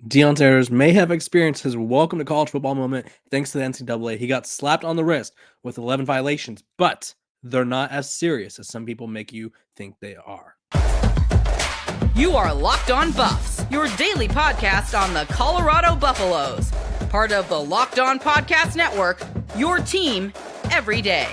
Deion Sanders may have experienced his welcome to college football moment thanks to the NCAA. He got slapped on the wrist with 11 violations, but they're not as serious as some people make you think they are. You are Locked On Buffs, your daily podcast on the Colorado Buffaloes. Part of the Locked On Podcast Network, your team every day.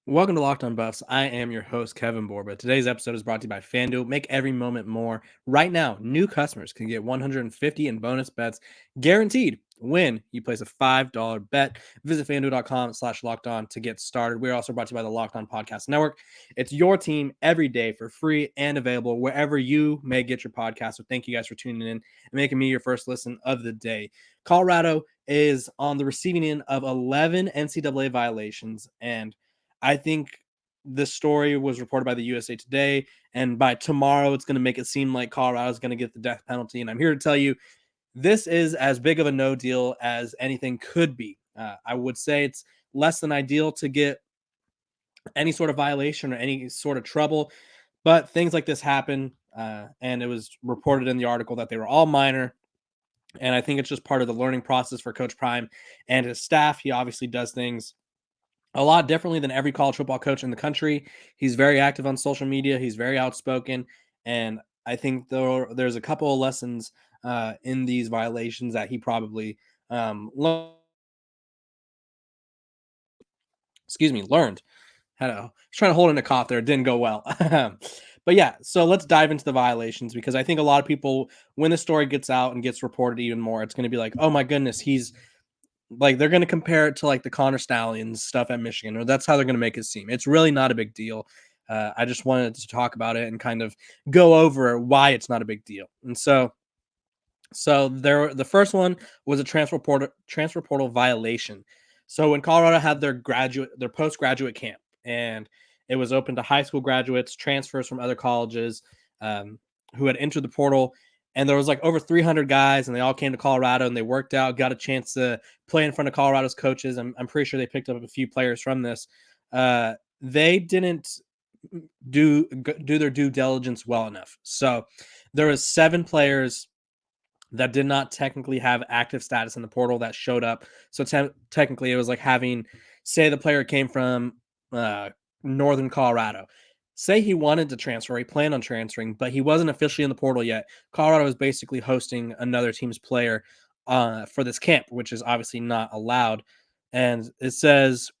Welcome to Locked On Buffs. I am your host, Kevin Borba. Today's episode is brought to you by FanDuel. Make every moment more. Right now, new customers can get $150 in bonus bets guaranteed when you place a $5 bet. Visit FanDuel.com/LockedOn to get started. We're also brought to you by the Locked On Podcast Network. It's your team every day for free and available wherever you may get your podcast. So thank you guys for tuning in and making me your first listen of the day. Colorado is on the receiving end of 11 NCAA violations, and I think this story was reported by the USA Today, and by tomorrow, it's going to make it seem like Colorado is going to get the death penalty. And I'm here to tell you, this is as big of a no deal as anything could be. I would say it's less than ideal to get any sort of violation or any sort of trouble, but things like this happen. And it was reported in the article that they were all minor. And I think it's just part of the learning process for Coach Prime and his staff. He obviously does things a lot differently than every college football coach in the country. He's very active on social media. He's very outspoken. And I think there's a couple of lessons in these violations that he probably learned. I was trying to hold in a cough there. It didn't go well. But yeah, so let's dive into the violations, because I think a lot of people, when the story gets out and gets reported even more, it's going to be like, oh my goodness, he's like, they're going to compare it to like the Connor Stallions stuff at Michigan, or that's how they're going to make it seem. It's really not a big deal. I just wanted to talk about it and kind of go over why it's not a big deal. And so the first one was a transfer portal violation. So when Colorado had their postgraduate camp, and it was open to high school graduates, transfers from other colleges who had entered the portal, and there was like over 300 guys, and they all came to Colorado, and they worked out, got a chance to play in front of Colorado's coaches. I'm pretty sure they picked up a few players from this. They didn't do their due diligence well enough. So there was 7 players that did not technically have active status in the portal that showed up. So technically, it was like having, say, the player came from Northern Colorado. Say he wanted to transfer, he planned on transferring, but he wasn't officially in the portal yet. Colorado was basically hosting another team's player for this camp, which is obviously not allowed. And it says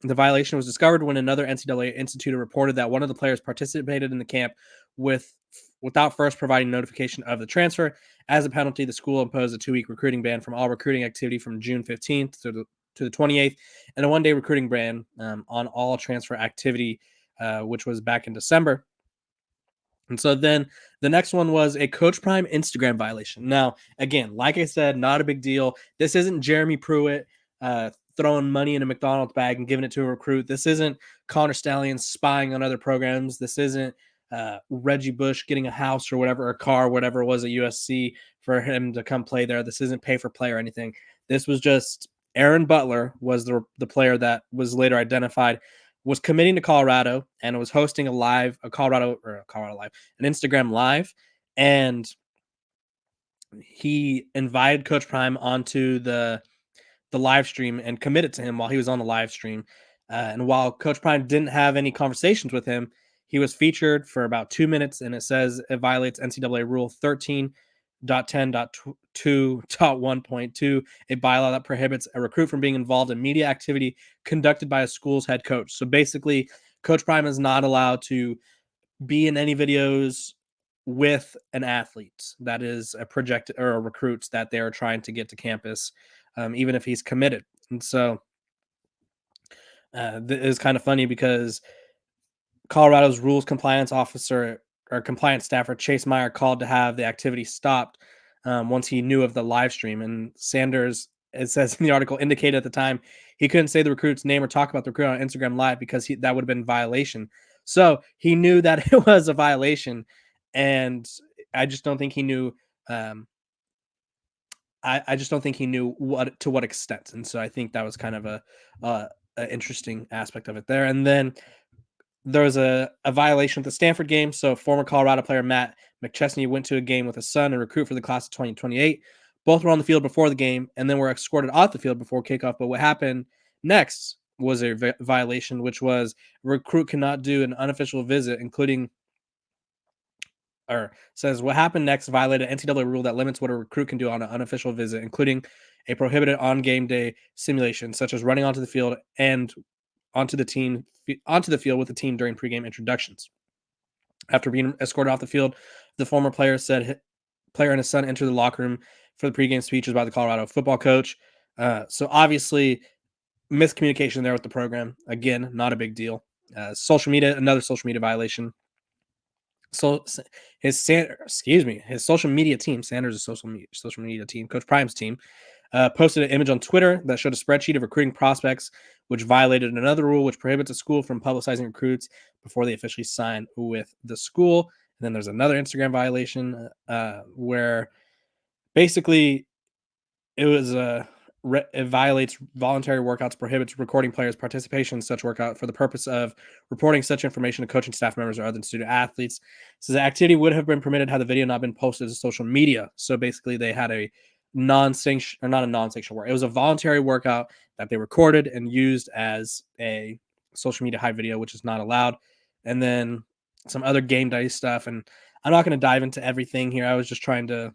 the violation was discovered when another NCAA institutor reported that one of the players participated in the camp without first providing notification of the transfer. As a penalty, the school imposed a 2-week recruiting ban from all recruiting activity from June 15th to the 28th, and a 1-day recruiting ban on all transfer activity, which was back in December. And so then the next one was a Coach Prime Instagram violation. Now, again, like I said, not a big deal. This isn't Jeremy Pruitt throwing money in a McDonald's bag and giving it to a recruit. This isn't Connor Stallions spying on other programs. This isn't Reggie Bush getting a house or whatever, a car, whatever it was at USC for him to come play there. This isn't pay for play or anything. This was just Aaron Butler was the player that was later identified, was committing to Colorado and was hosting an Instagram live. And he invited Coach Prime onto the live stream and committed to him while he was on the live stream. And while Coach Prime didn't have any conversations with him, he was featured for about 2 minutes, and it says it violates NCAA Rule 13.10.2.1.2, a bylaw that prohibits a recruit from being involved in media activity conducted by a school's head coach. So basically, Coach Prime is not allowed to be in any videos with an athlete that is a projected or a recruit that they are trying to get to campus, even if he's committed. And so it is kind of funny because Colorado's rules compliance officer or compliance staffer Chase Meyer called to have the activity stopped once he knew of the live stream. And Sanders, it says in the article, indicated at the time he couldn't say the recruit's name or talk about the recruit on Instagram Live because that would have been violation. So he knew that it was a violation, and I just don't think he knew I just don't think he knew to what extent, and so I think that was kind of a interesting aspect of it there. And then there was a violation at the Stanford game. So former Colorado player Matt McChesney went to a game with his son and recruit for the class of 2028. Both were on the field before the game and then were escorted off the field before kickoff. But what happened next was a violation, which was recruit cannot do an unofficial visit, including or says what happened next violated NCAA rule that limits what a recruit can do on an unofficial visit, including a prohibited on game day simulation, such as running onto the field and onto the field with the team during pregame introductions. After being escorted off the field, the former player said player and his son entered the locker room for the pregame speeches by the Colorado football coach. So obviously miscommunication there with the program. Again, not a big deal. Another social media violation. So his social media team, Sanders' social media team, Coach Prime's team, posted an image on Twitter that showed a spreadsheet of recruiting prospects, which violated another rule which prohibits a school from publicizing recruits before they officially sign with the school. And then there's another Instagram violation where basically it violates voluntary workouts, prohibits recording players' participation in such workout for the purpose of reporting such information to coaching staff members or other student athletes. So the activity would have been permitted had the video not been posted to social media. So basically, they had a non-sanctioned, or not a non-sanctioned work. It was a voluntary workout that they recorded and used as a social media high video, which is not allowed. And then some other game day stuff. And I'm not going to dive into everything here. I was just trying to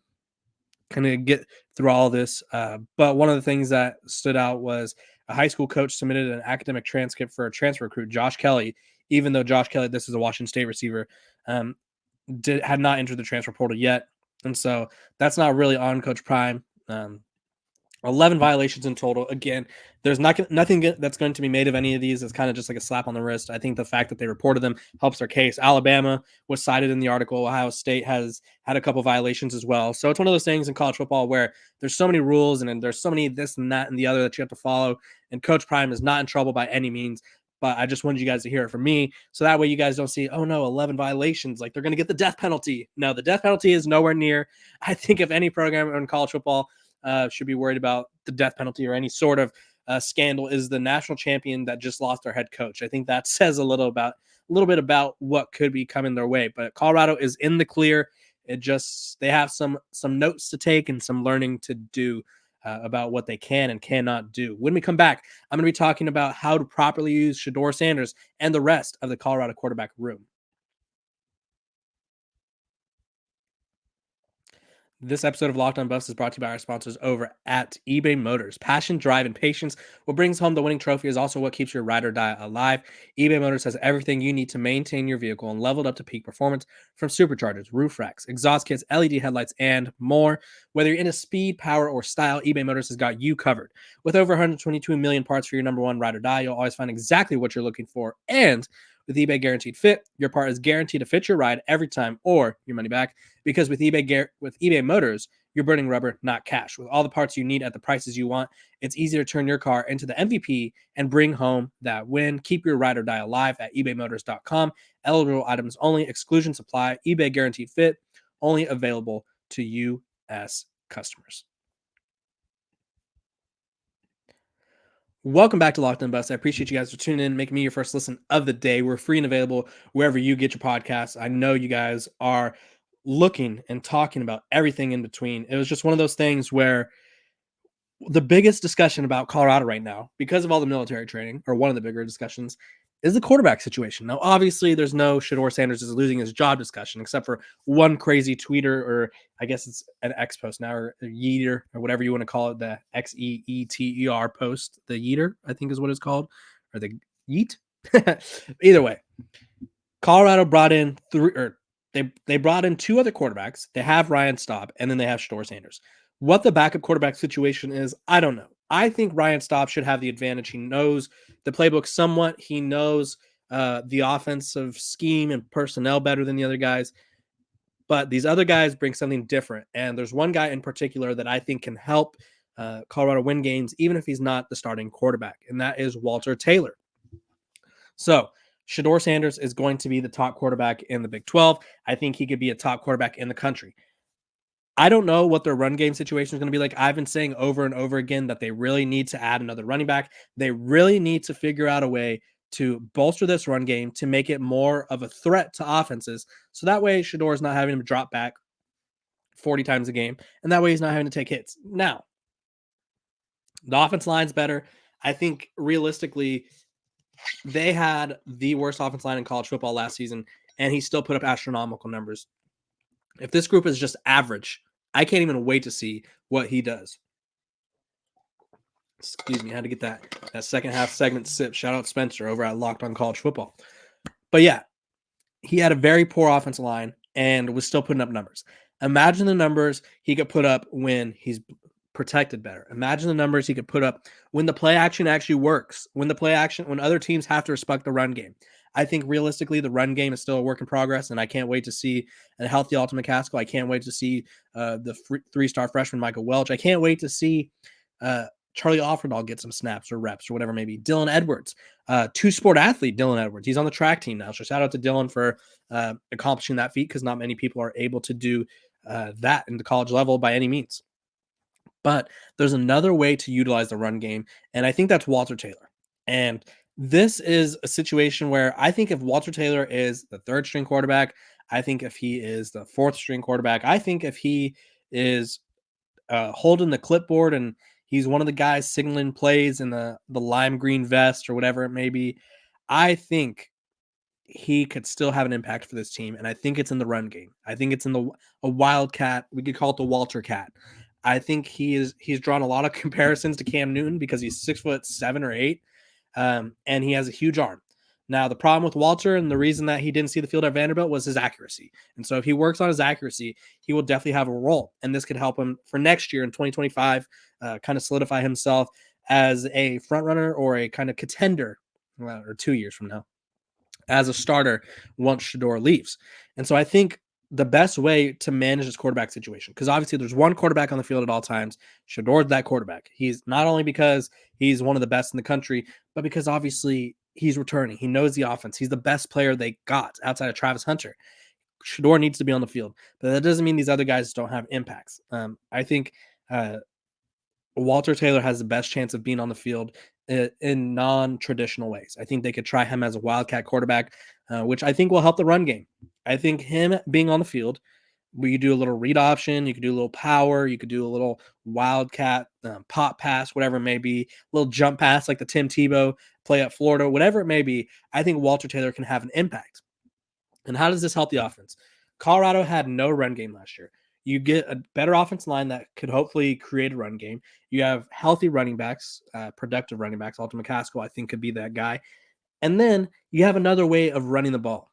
kind of get through all this. But one of the things that stood out was a high school coach submitted an academic transcript for a transfer recruit, Josh Kelly, even though Josh Kelly, this is a Washington State receiver, had not entered the transfer portal yet. And so that's not really on Coach Prime. 11 violations in total. Again, there's nothing that's going to be made of any of these. It's kind of just like a slap on the wrist. I think the fact that they reported them helps their case. Alabama was cited in the article. Ohio State has had a couple violations as well. So it's one of those things in college football where there's so many rules and there's so many this and that and the other that you have to follow. And Coach Prime is not in trouble by any means. But I just wanted you guys to hear it from me. So that way you guys don't see, oh no, 11 violations. Like they're going to get the death penalty. No, the death penalty is nowhere near. I think if any program in college football should be worried about the death penalty or any sort of scandal is the national champion that just lost their head coach. I think that says a little bit about what could be coming their way. But Colorado is in the clear. They have some notes to take and some learning to do about what they can and cannot do. When we come back, I'm going to be talking about how to properly use Sheduer Sanders and the rest of the Colorado quarterback room. This episode of Locked On Buffs is brought to you by our sponsors over at eBay Motors. Passion, drive, and patience. What brings home the winning trophy is also what keeps your ride or die alive. eBay Motors has everything you need to maintain your vehicle and leveled up to peak performance, from superchargers, roof racks, exhaust kits, LED headlights, and more. Whether you're into speed, power, or style, eBay Motors has got you covered. With over 122 million parts for your number one ride or die, you'll always find exactly what you're looking for. And with eBay Guaranteed Fit, your part is guaranteed to fit your ride every time or your money back. Because with eBay Motors, you're burning rubber, not cash. With all the parts you need at the prices you want, it's easy to turn your car into the MVP and bring home that win. Keep your ride or die alive at ebaymotors.com. Eligible items only. Exclusions apply. eBay Guaranteed Fit, only available to U.S. customers. Welcome back to Locked On Buffs. I appreciate you guys for tuning in, making me your first listen of the day. We're free and available wherever you get your podcasts. I know you guys are looking and talking about everything in between. It was just one of those things where the biggest discussion about Colorado right now, because of all the military training, or one of the bigger discussions, is the quarterback situation. Now, obviously, there's no Sheduer Sanders is losing his job discussion, except for one crazy tweeter, or I guess it's an X post now, or a yeeter, or whatever you want to call it, the XEETER post. The yeeter, I think is what it's called, or the yeet. Either way, Colorado brought in they brought in two other quarterbacks. They have Ryan Staub, and then they have Sheduer Sanders. What the backup quarterback situation is, I don't know. I think Ryan Staub should have the advantage. He knows the playbook somewhat. He knows the offensive scheme and personnel better than the other guys. But these other guys bring something different. And there's one guy in particular that I think can help Colorado win games, even if he's not the starting quarterback, and that is Walter Taylor. So Sheduer Sanders is going to be the top quarterback in the Big 12. I think he could be a top quarterback in the country. I don't know what their run game situation is going to be like. I've been saying over and over again that they really need to add another running back. They really need to figure out a way to bolster this run game to make it more of a threat to offenses. So that way Shedeur is not having to drop back 40 times a game. And that way he's not having to take hits. Now, the offense line's better. I think realistically, they had the worst offense line in college football last season, and he still put up astronomical numbers. If this group is just average, I can't even wait to see what he does. Excuse me, I had to get that second half segment sip. Shout out Spencer over at Locked On College Football. But yeah, he had a very poor offensive line and was still putting up numbers. Imagine the numbers he could put up when he's protected better. Imagine the numbers he could put up when the play action actually works, when other teams have to respect the run game. I think realistically, the run game is still a work in progress, and I can't wait to see a healthy Alton McCaskill. I can't wait to see the three-star freshman Michael Welch. I can't wait to see Charlie Offerdahl get some snaps or reps or whatever it may be. Dylan Edwards, two-sport athlete Dylan Edwards. He's on the track team now, so shout out to Dylan for accomplishing that feat because not many people are able to do that in the college level by any means. But there's another way to utilize the run game, and I think that's Walter Taylor. And this is a situation where I think if Walter Taylor is the third string quarterback, I think if he is the fourth string quarterback, I think if he is holding the clipboard and he's one of the guys signaling plays in the lime green vest or whatever it may be, I think he could still have an impact for this team. And I think it's in the run game. I think it's in a wildcat. We could call it the Walter Cat. I think he's drawn a lot of comparisons to Cam Newton because he's 6'7" or 8. And he has a huge arm. Now, the problem with Walter and the reason that he didn't see the field at Vanderbilt was his accuracy. And so if he works on his accuracy, he will definitely have a role. And this could help him for next year in 2025, kind of solidify himself as a front runner or a kind of contender, or 2 years from now, as a starter once Shedeur leaves. And so I think the best way to manage this quarterback situation, because obviously there's one quarterback on the field at all times. Sheduer's that quarterback. He's not only because he's one of the best in the country, but because obviously he's returning. He knows the offense. He's the best player they got outside of Travis Hunter. Shedeur needs to be on the field, but that doesn't mean these other guys don't have impacts. I think Walter Taylor has the best chance of being on the field in non-traditional ways. I think they could try him as a wildcat quarterback, which I think will help the run game. I think him being on the field, where you do a little read option, you could do a little power, you could do a little wildcat pop pass, whatever it may be, a little jump pass like the Tim Tebow play at Florida, whatever it may be. I think Walter Taylor can have an impact. And how does this help the offense? Colorado had no run game last year. You get a better offense line that could hopefully create a run game. You have healthy running backs, productive running backs. Alton McCaskill, I think, could be that guy. And then you have another way of running the ball.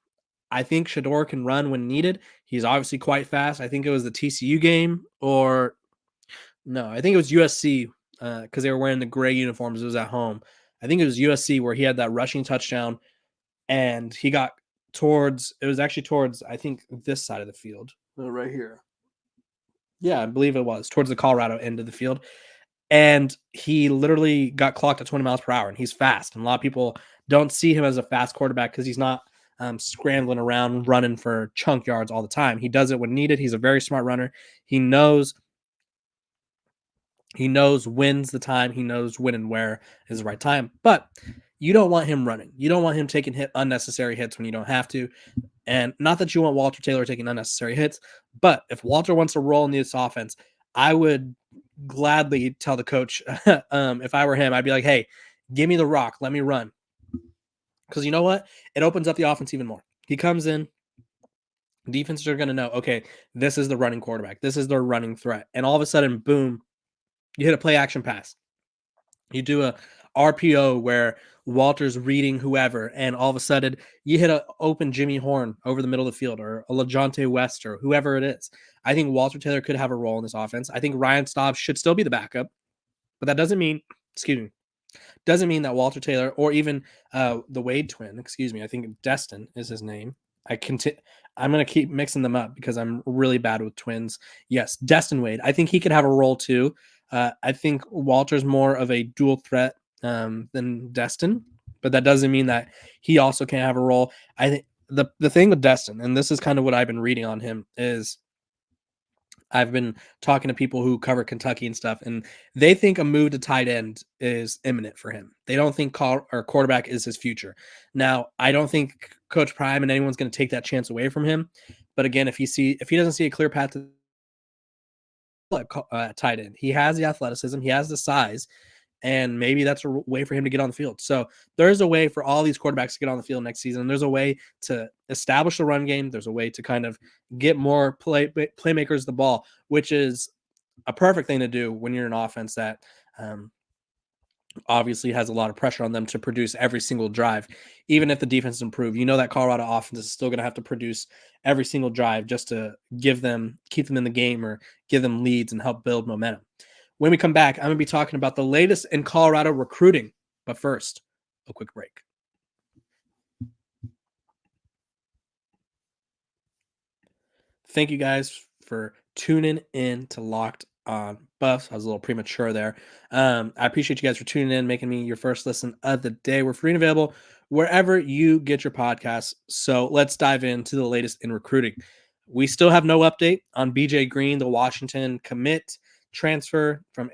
I think Shedeur can run when needed. He's obviously quite fast. I think it was the TCU game I think it was USC because they were wearing the gray uniforms. It was at home. I think it was USC where he had that rushing touchdown and he got towards, I think, this side of the field right here. Yeah, I believe it was towards the Colorado end of the field. And he literally got clocked at 20 miles per hour, and he's fast. And a lot of people don't see him as a fast quarterback because he's not scrambling around, running for chunk yards all the time. He does it when needed. He's a very smart runner. He knows when's the time. He knows when and where is the right time. But you don't want him running. You don't want him taking unnecessary hits when you don't have to. And not that you want Walter Taylor taking unnecessary hits, but if Walter wants to roll in this offense, I would gladly tell the coach, if I were him, I'd be like, hey, give me the rock. Let me run. Because you know what? It opens up the offense even more. He comes in, defenses are going to know, okay, this is the running quarterback. This is their running threat. And all of a sudden, boom, you hit a play action pass. You do a RPO where Walter's reading whoever, and all of a sudden you hit an open Jimmy Horn over the middle of the field or a LeJontay West or whoever it is. I think Walter Taylor could have a role in this offense. I think Ryan Staub should still be the backup, but that doesn't mean that Walter Taylor or even the Wade twin, I think Destin is his name. I'm going to keep mixing them up because I'm really bad with twins. Yes, Destin Wade. I think he could have a role too. I think Walter's more of a dual threat than Destin, but that doesn't mean that he also can't have a role. I think the thing with Destin, and this is kind of what I've been reading on him, is I've been talking to people who cover Kentucky and stuff, and they think a move to tight end is imminent for him. They don't think quarterback is his future. Now, I don't think Coach Prime and anyone's going to take that chance away from him. But again, if he doesn't see a clear path to tight end, he has the athleticism, he has the size, and maybe that's a way for him to get on the field. So there's a way for all these quarterbacks to get on the field next season. There's a way to establish the run game. There's a way to kind of get more playmakers the ball, which is a perfect thing to do when you're an offense that obviously has a lot of pressure on them to produce every single drive. Even if the defense improves, you know that Colorado offense is still going to have to produce every single drive just to keep them in the game or give them leads and help build momentum. When we come back, I'm going to be talking about the latest in Colorado recruiting. But first, a quick break. Thank you guys for tuning in to Locked on Buffs. I was a little premature there. I appreciate you guys for tuning in, making me your first listen of the day. We're free and available wherever you get your podcasts. So let's dive into the latest in recruiting. We still have no update on BJ Green, the Washington commit transfer from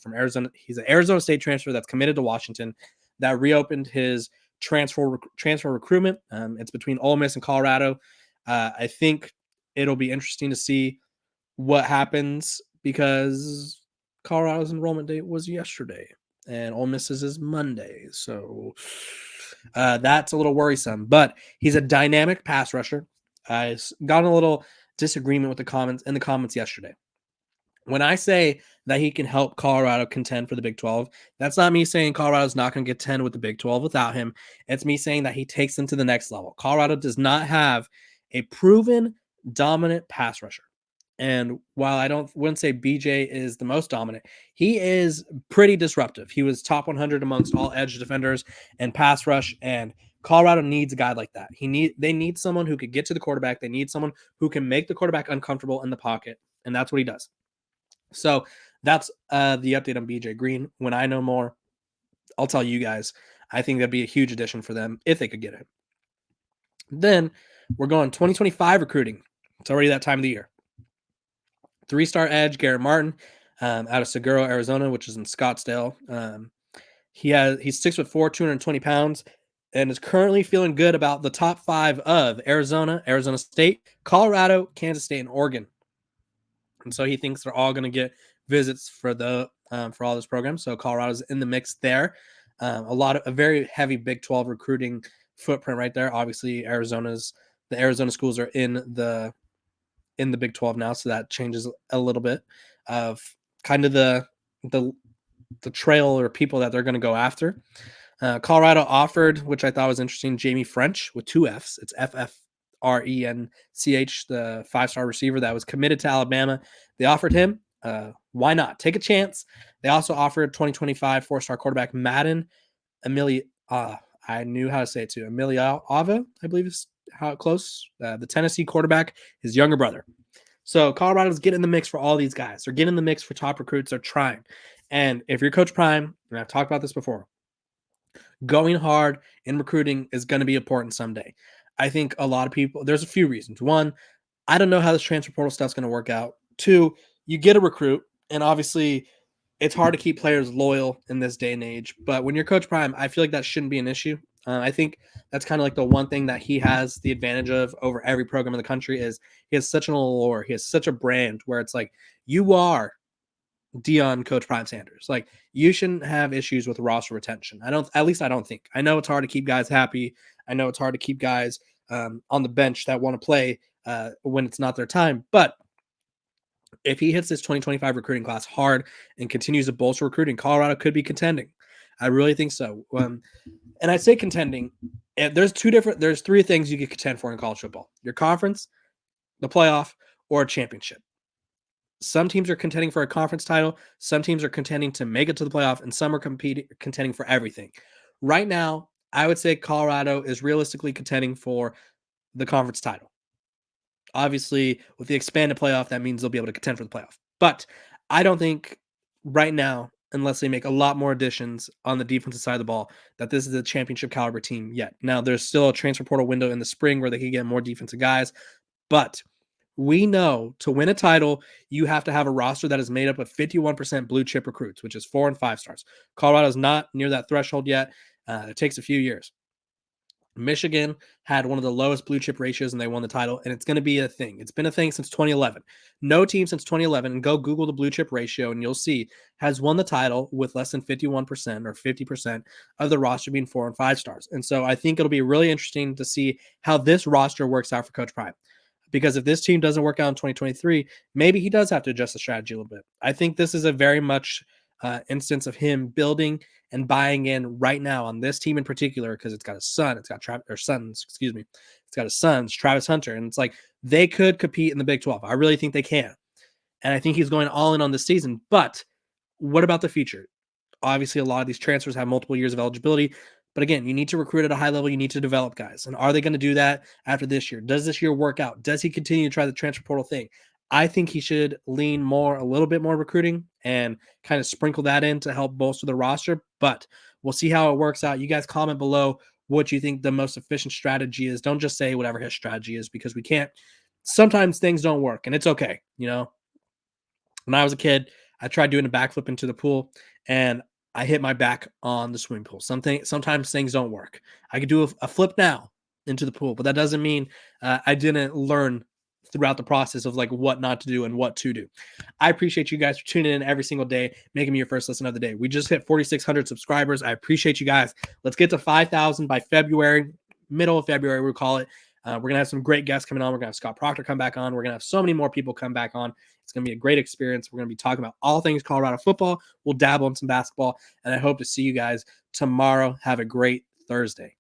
Arizona. He's an Arizona State transfer that's committed to Washington that reopened his transfer recruitment. It's between Ole Miss and Colorado. I think it'll be interesting to see what happens because Colorado's enrollment date was yesterday and Ole Miss's is Monday. So that's a little worrisome, but he's a dynamic pass rusher. I got in a little disagreement with the comments yesterday. When I say that he can help Colorado contend for the Big 12, that's not me saying Colorado's not going to contend with the Big 12 without him. It's me saying that he takes them to the next level. Colorado does not have a proven dominant pass rusher. And while I wouldn't say BJ is the most dominant, he is pretty disruptive. He was top 100 amongst all edge defenders and pass rush, and Colorado needs a guy like that. They need someone who could get to the quarterback. They need someone who can make the quarterback uncomfortable in the pocket, and that's what he does. So that's the update on BJ Green. When I know more, I'll tell you guys. I think that'd be a huge addition for them if they could get him. Then we're going 2025 recruiting. It's already that time of the year. 3-star edge Garrett Martin out of Seguro, Arizona, which is in Scottsdale. He's 6'4", 220 pounds, and is currently feeling good about the top 5 of Arizona State, Colorado, Kansas State, and Oregon. And so he thinks they're all going to get visits for all this program. So Colorado's in the mix there. A very heavy Big 12 recruiting footprint right there. Obviously, the Arizona schools are in the Big 12 now, so that changes a little bit of kind of the trail or people that they're going to go after. Colorado offered, which I thought was interesting, Jamie French with 2 Fs. It's FFRENCH, the 5-star receiver that was committed to Alabama. They offered him. Why not? Take a chance. They also offered 2025 4-star quarterback Madden I knew how to say it too. Emiliava, I believe is how close. The Tennessee quarterback, his younger brother. So Colorado's getting in the mix for all these guys. They're getting in the mix for top recruits. They're trying. And if you're Coach Prime, and I've talked about this before, going hard in recruiting is going to be important someday. I think a lot of people, there's a few reasons. One, I don't know how this transfer portal stuff's going to work out. 2, you get a recruit, and obviously it's hard to keep players loyal in this day and age. But when you're Coach Prime, I feel like that shouldn't be an issue. I think that's kind of like the one thing that he has the advantage of over every program in the country is he has such an allure. He has such a brand where it's like, you are Deion Coach Prime Sanders. Like, you shouldn't have issues with roster retention. I don't think. I know it's hard to keep guys happy. I know it's hard to keep guys on the bench that want to play when it's not their time. But if he hits this 2025 recruiting class hard and continues to bolster recruiting, Colorado could be contending. I really think so. And I say contending. There's 3 things you can contend for in college football: your conference, the playoff, or a championship. Some teams are contending for a conference title. Some teams are contending to make it to the playoff, and some are contending for everything. Right now, I would say Colorado is realistically contending for the conference title. Obviously, with the expanded playoff, that means they'll be able to contend for the playoff. But I don't think right now, unless they make a lot more additions on the defensive side of the ball, that this is a championship caliber team yet. Now, there's still a transfer portal window in the spring where they can get more defensive guys. But We know to win a title, you have to have a roster that is made up of 51% blue chip recruits, which is 4 and 5 stars. Colorado's not near that threshold yet. It takes a few years. Michigan had one of the lowest blue chip ratios and they won the title, and it's going to be a thing. It's been a thing since 2011. No team since 2011, and go Google the blue chip ratio and you'll see, has won the title with less than 51% or 50% of the roster being 4 and 5 stars. And so I think it'll be really interesting to see how this roster works out for Coach Prime. Because if this team doesn't work out in 2023, maybe he does have to adjust the strategy a little bit. I think this is a very much instance of him building and buying in right now on this team in particular, because it's got a son, it's got sons, it's got a son, Travis Hunter, and it's like they could compete in the Big 12. I really think they can, and I think he's going all in on this season. But what about the future? Obviously, a lot of these transfers have multiple years of eligibility. But again, you need to recruit at a high level. You need to develop guys. And are they going to do that after this year? Does this year work out? Does he continue to try the transfer portal thing? I think he should lean a little bit more recruiting and kind of sprinkle that in to help bolster the roster. But we'll see how it works out. You guys comment below what you think the most efficient strategy is. Don't just say whatever his strategy is, because we can't. Sometimes things don't work, and it's okay. When I was a kid, I tried doing a backflip into the pool, and I hit my back on the swimming pool. Sometimes things don't work. I could do a flip now into the pool, but that doesn't mean I didn't learn throughout the process of like what not to do and what to do. I appreciate you guys for tuning in every single day, making me your first listen of the day. We just hit 4,600 subscribers. I appreciate you guys. Let's get to 5,000 by February, middle of February, we'll call it. We're going to have some great guests coming on. We're going to have Scott Proctor come back on. We're going to have so many more people come back on. It's going to be a great experience. We're going to be talking about all things Colorado football. We'll dabble in some basketball, and I hope to see you guys tomorrow. Have a great Thursday.